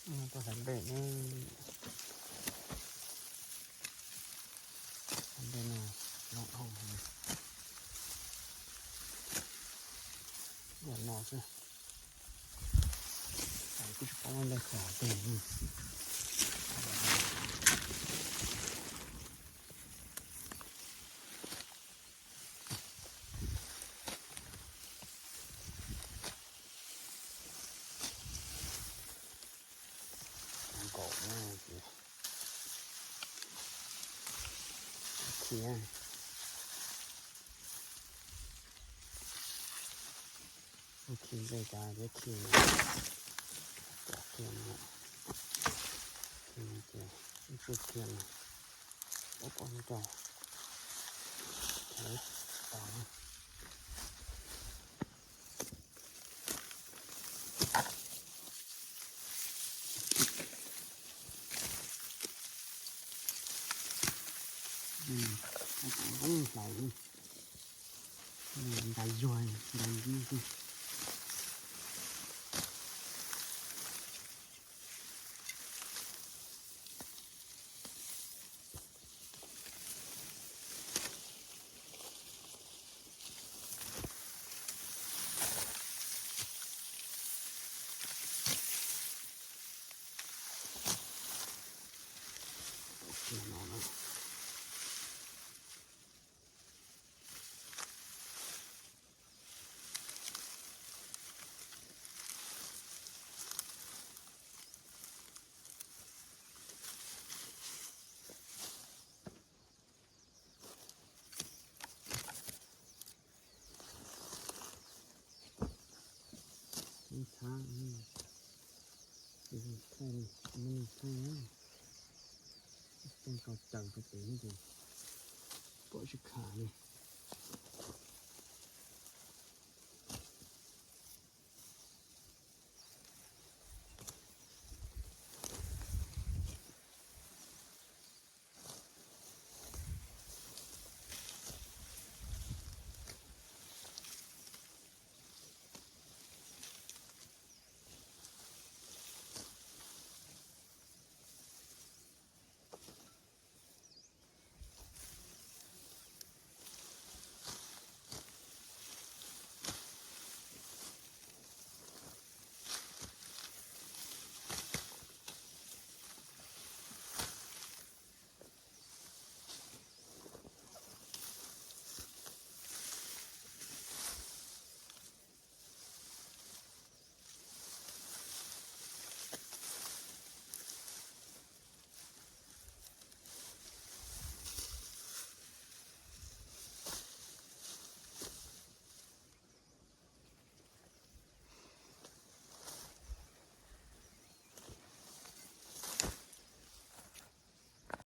ตัวสันเบ็ดนี่สันเบ็ดน่ะนอกห้องเดี๋ยวนอกสิใส่กุชปองได้ขาเต็มกบมากเลยเคี้ยโอเคเลยจ้าเดี๋ยวเคี้ยจากเคี้ยนะเคี้ยเจ้าอีกเคี้ยนะโอ้ปอนจ่อใช้ต่อไหลได้ย่อยได้ดีสิเดี๋ยวนอนนะนี่ช้างนี่ใช่นี่ใช่นะเป็นเขาจังกระเตงจริงปล่อยชิคาเลย